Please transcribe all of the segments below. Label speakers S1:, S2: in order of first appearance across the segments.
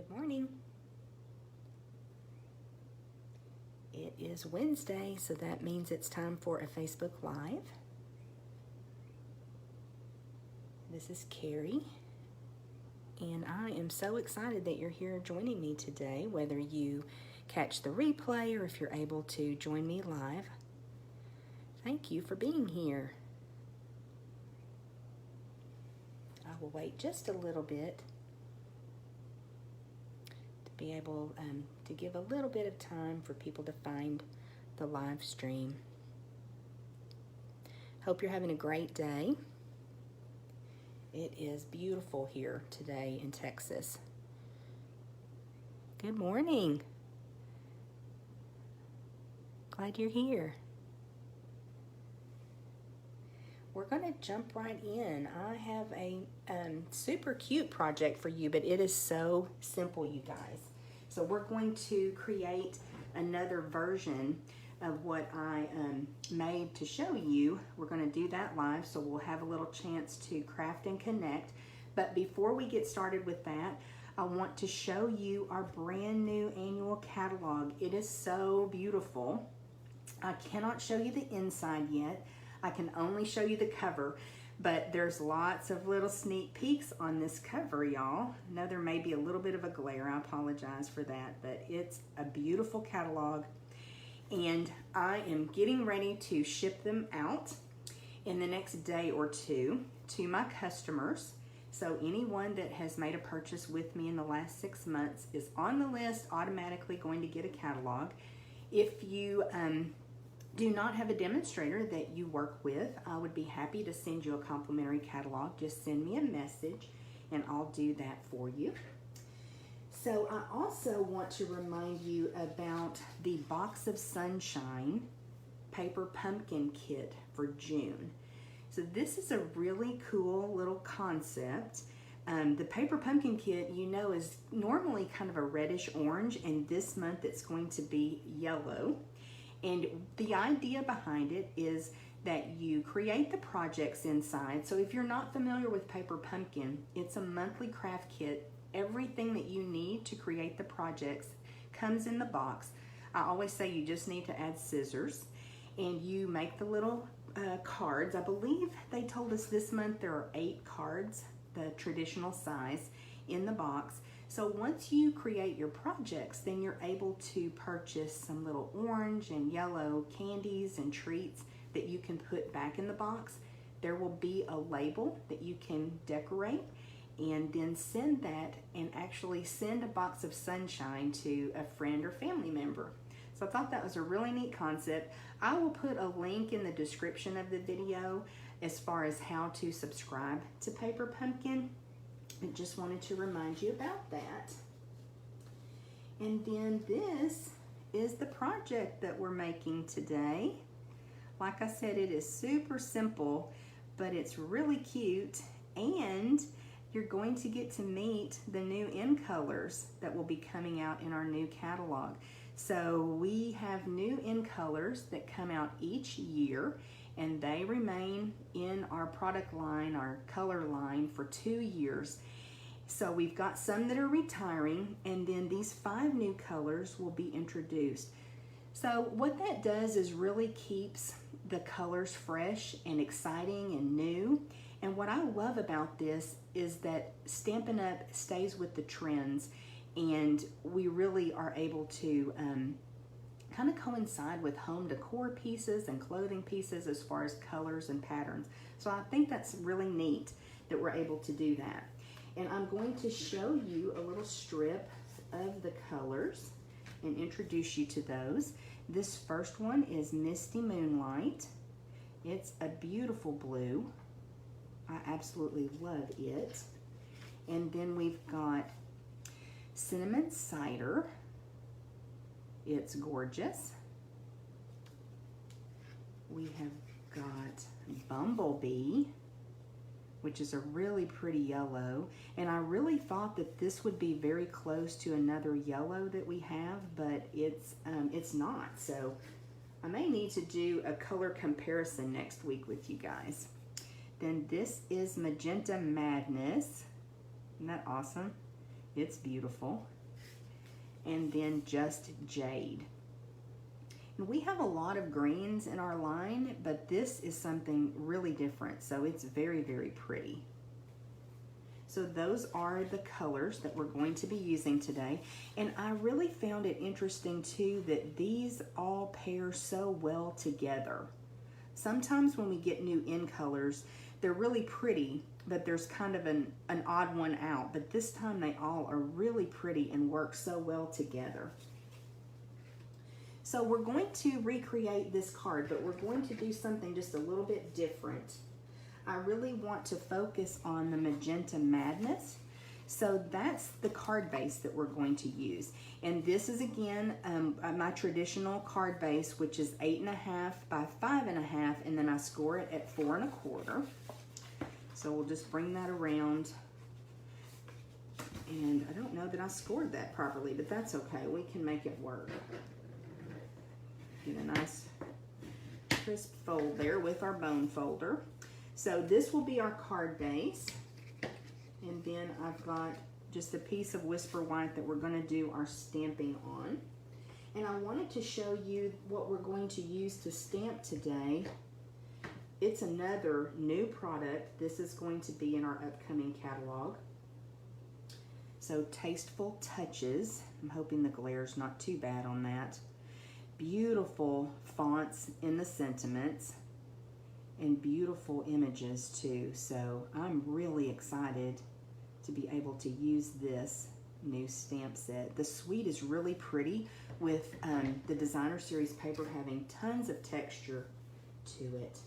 S1: Good morning. It is Wednesday, so that means it's time for a Facebook Live. This is Carrie, and I am so excited that you're here joining me today, whether you catch the replay or if you're able to join me live. Thank you for being here. I will wait just a little bit to be able to give a little bit of time for people to find the live stream. Hope you're having a great day. It is beautiful here today in Texas. Good morning. Glad you're here. We're going to jump right in. I have a super cute project for you, but it is so simple, you guys. So we're going to create another version of what I made to show you. We're going to do that live, so we'll have a little chance to craft and connect. But before we get started with that, I want to show you our brand new annual catalog. It is so beautiful. I cannot show you the inside yet. I can only show you the cover, but there's lots of little sneak peeks on this cover, y'all. I know there may be a little bit of a glare. I apologize for that, but it's a beautiful catalog, and I am getting ready to ship them out in the next day or two to my customers. So anyone that has made a purchase with me in the last 6 months is on the list, automatically going to get a catalog. If you do not have a demonstrator that you work with, I would be happy to send you a complimentary catalog. Just send me a message and I'll do that for you. So I also want to remind you about the Box of Sunshine Paper Pumpkin Kit for June. So this is a really cool little concept. The Paper Pumpkin Kit, you know, is normally kind of a reddish orange, and this month it's going to be yellow. And the idea behind it is that you create the projects inside. So if you're not familiar with Paper Pumpkin, it's a monthly craft kit. Everything that you need to create the projects comes in the box. I always say you just need to add scissors, and you make the little cards. I believe they told us this month there are 8 cards, the traditional size, in the box. So once you create your projects, then you're able to purchase some little orange and yellow candies and treats that you can put back in the box. There will be a label that you can decorate, and then send that, and actually send a box of sunshine to a friend or family member. So I thought that was a really neat concept. I will put a link in the description of the video as far as how to subscribe to Paper Pumpkin. I just wanted to remind you about that. And then this is the project that we're making today. Like I said, it is super simple, but it's really cute, and you're going to get to meet the new in colors that will be coming out in our new catalog. So we have new in colors that come out each year, and they remain in our product line, our color line, for 2 years. So we've got some that are retiring, and then these 5 new colors will be introduced. So what that does is really keeps the colors fresh and exciting and new. And what I love about this is that Stampin' Up stays with the trends, and we really are able to kind of coincide with home decor pieces and clothing pieces as far as colors and patterns. So I think that's really neat that we're able to do that. And I'm going to show you a little strip of the colors and introduce you to those. This first one is Misty Moonlight. It's a beautiful blue. I absolutely love it. And then we've got Cinnamon Cider. It's gorgeous. We have got Bumblebee, which is a really pretty yellow. And I really thought that this would be very close to another yellow that we have, but it's not. So I may need to do a color comparison next week with you guys. Then this is Magenta Madness. Isn't that awesome? It's beautiful. And then just jade. And we have a lot of greens in our line, but this is something really different. So it's very, very pretty. So those are the colors that we're going to be using today. And I really found it interesting too that these all pair so well together. Sometimes when we get new in colors, they're really pretty, but there's kind of an odd one out. But this time they all are really pretty and work so well together. So we're going to recreate this card, but we're going to do something just a little bit different. I really want to focus on the Magenta Madness. So that's the card base that we're going to use. And this is again my traditional card base, which is 8.5 by 5.5, and then I score it at 4 1/4. So we'll just bring that around. And I don't know that I scored that properly, but that's okay. We can make it work. Get a nice crisp fold there with our bone folder. So this will be our card base. And then I've got just a piece of Whisper White that we're going to do our stamping on. And I wanted to show you what we're going to use to stamp today. It's another new product. This is going to be in our upcoming catalog. So Tasteful Touches. I'm hoping the glare's not too bad on that. Beautiful fonts in the sentiments. And beautiful images too. So I'm really excited to be able to use this new stamp set. The suite is really pretty with the Designer Series paper having tons of texture to it.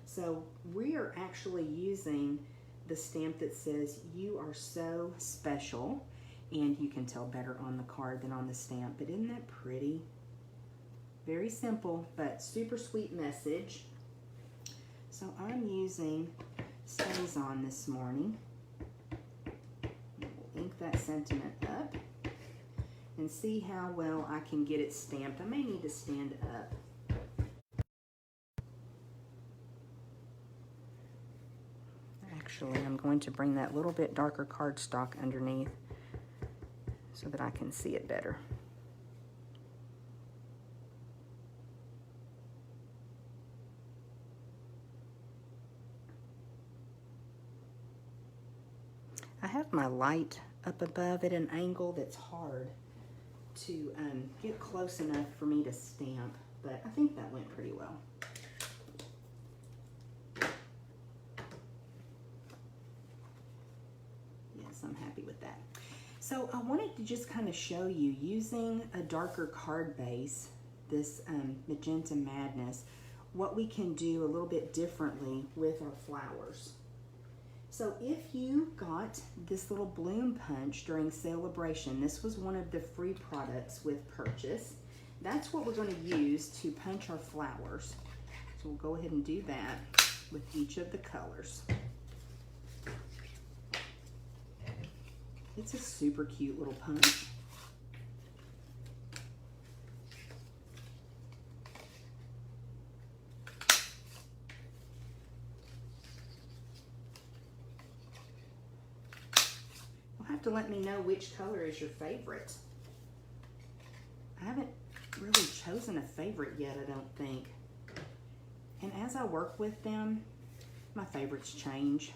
S1: So we are actually using the stamp that says "You are so special," and you can tell better on the card than on the stamp, but isn't that pretty? Very simple, but super sweet message. So I'm using StazOn this morning. We'll ink that sentiment up and see how well I can get it stamped. I may need to stand up. Actually, I'm going to bring that little bit darker cardstock underneath so that I can see it better. I have my light up above at an angle that's hard to get close enough for me to stamp, but I think that went pretty well. Yes, I'm happy with that. So I wanted to just kind of show you, using a darker card base, this Magenta Madness, what we can do a little bit differently with our flowers. So if you got this little bloom punch during Celebration, this was one of the free products with purchase. That's what we're going to use to punch our flowers. So we'll go ahead and do that with each of the colors. It's a super cute little punch. To let me know which color is your favorite. I haven't really chosen a favorite yet, I don't think. And as I work with them, my favorites change.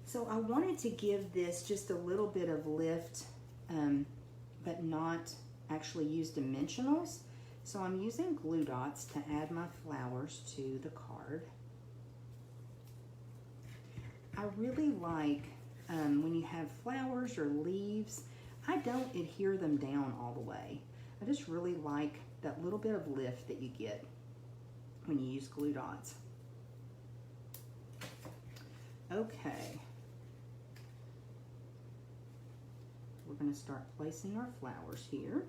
S1: So I wanted to give this just a little bit of lift, but not actually use dimensionals. So I'm using glue dots to add my flowers to the card. I really like when you have flowers or leaves, I don't adhere them down all the way. I just really like that little bit of lift that you get when you use glue dots. Okay. We're going to start placing our flowers here.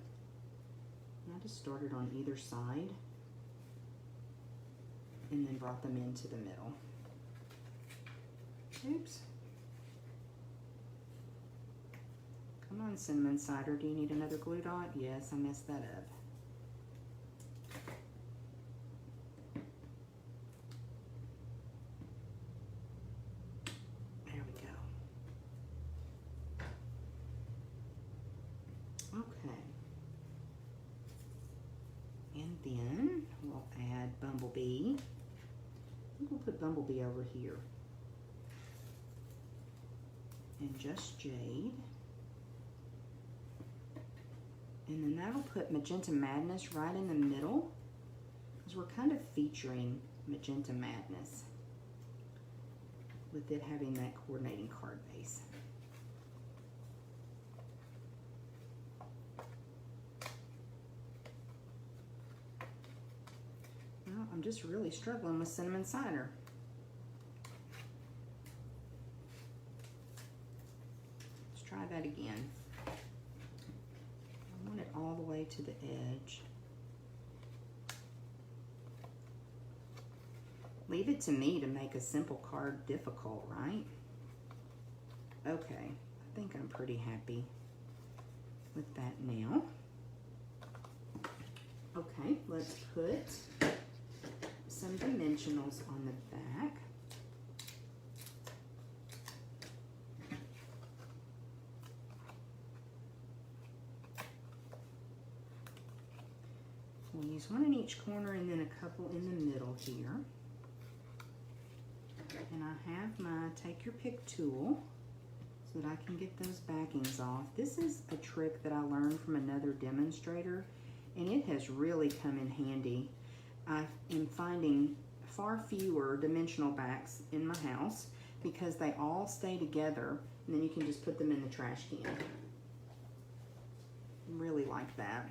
S1: I just started on either side and then brought them into the middle. Oops. Come on, Cinnamon Cider, do you need another glue dot? Yes, I messed that up. There we go. then we'll add Bumblebee. We'll put Bumblebee over here. And just Jade. And then that'll put Magenta Madness right in the middle, because we're kind of featuring Magenta Madness with it having that coordinating card base. Well, I'm just really struggling with Cinnamon Cider. Let's try that again. I want it all the way to the edge. Leave it to me to make a simple card difficult, right? Okay, I think I'm pretty happy with that now. Okay, let's put some dimensionals on the back. We'll use one in each corner and then a couple in the middle here. And I have my take your pick tool so that I can get those backings off. This is a trick that I learned from another demonstrator, and it has really come in handy. I am finding far fewer dimensional backs in my house because they all stay together, and then you can just put them in the trash can. Really like that.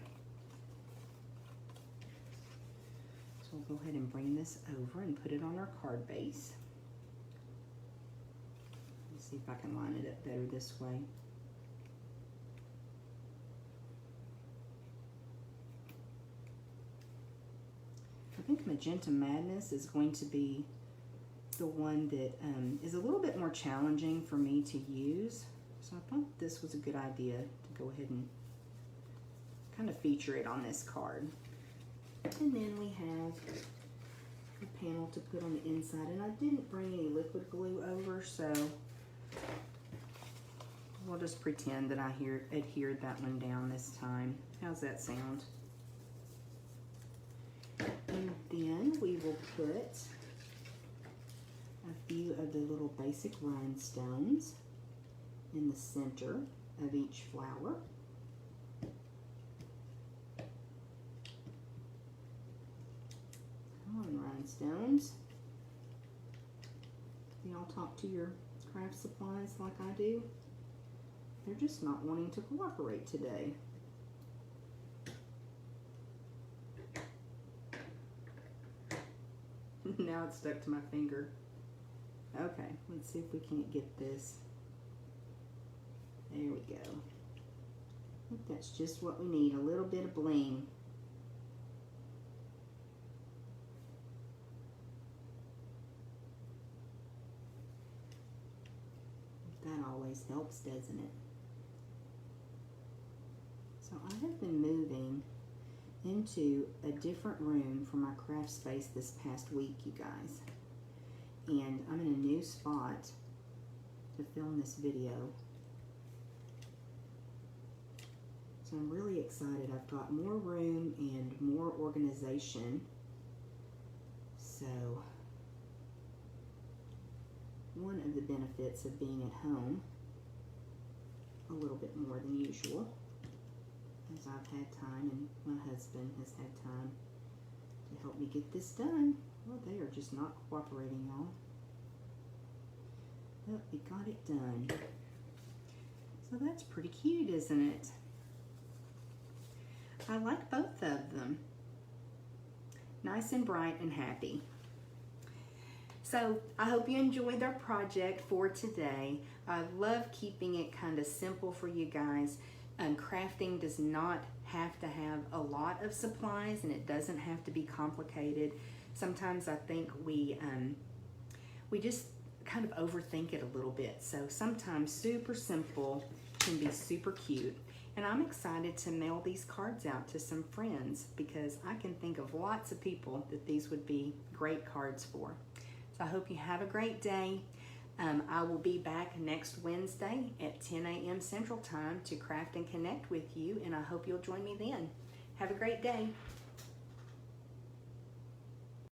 S1: So we'll go ahead and bring this over and put it on our card base. Let's see if I can line it up better this way. I think Magenta Madness is going to be the one that is a little bit more challenging for me to use. So I thought this was a good idea to go ahead and kind of feature it on this card. And then we have a panel to put on the inside. And I didn't bring any liquid glue over, so we'll just pretend that I adhered that one down this time. How's that sound? And then we will put a few of the little basic rhinestones in the center of each flower. Come on, rhinestones. Y'all talk to your craft supplies like I do. They're just not wanting to cooperate today. Now it's stuck to my finger. Okay, let's see if we can't get this. There we go. I think that's just what we need, a little bit of bling. That always helps, doesn't it? So I have been moving into a different room for my craft space this past week, you guys. And I'm in a new spot to film this video. So I'm really excited. I've got more room and more organization. So one of the benefits of being at home a little bit more than usual, as I've had time and my husband has had time to help me get this done. Well, they are just not cooperating, y'all. But we got it done. So that's pretty cute, isn't it? I like both of them. Nice and bright and happy. So I hope you enjoyed our project for today. I love keeping it kind of simple for you guys. Crafting does not have to have a lot of supplies, and it doesn't have to be complicated. Sometimes I think we just kind of overthink it a little bit. So sometimes super simple can be super cute. And I'm excited to mail these cards out to some friends because I can think of lots of people that these would be great cards for. So I hope you have a great day. I will be back next Wednesday at 10 a.m. Central Time to craft and connect with you, and I hope you'll join me then. Have a great day.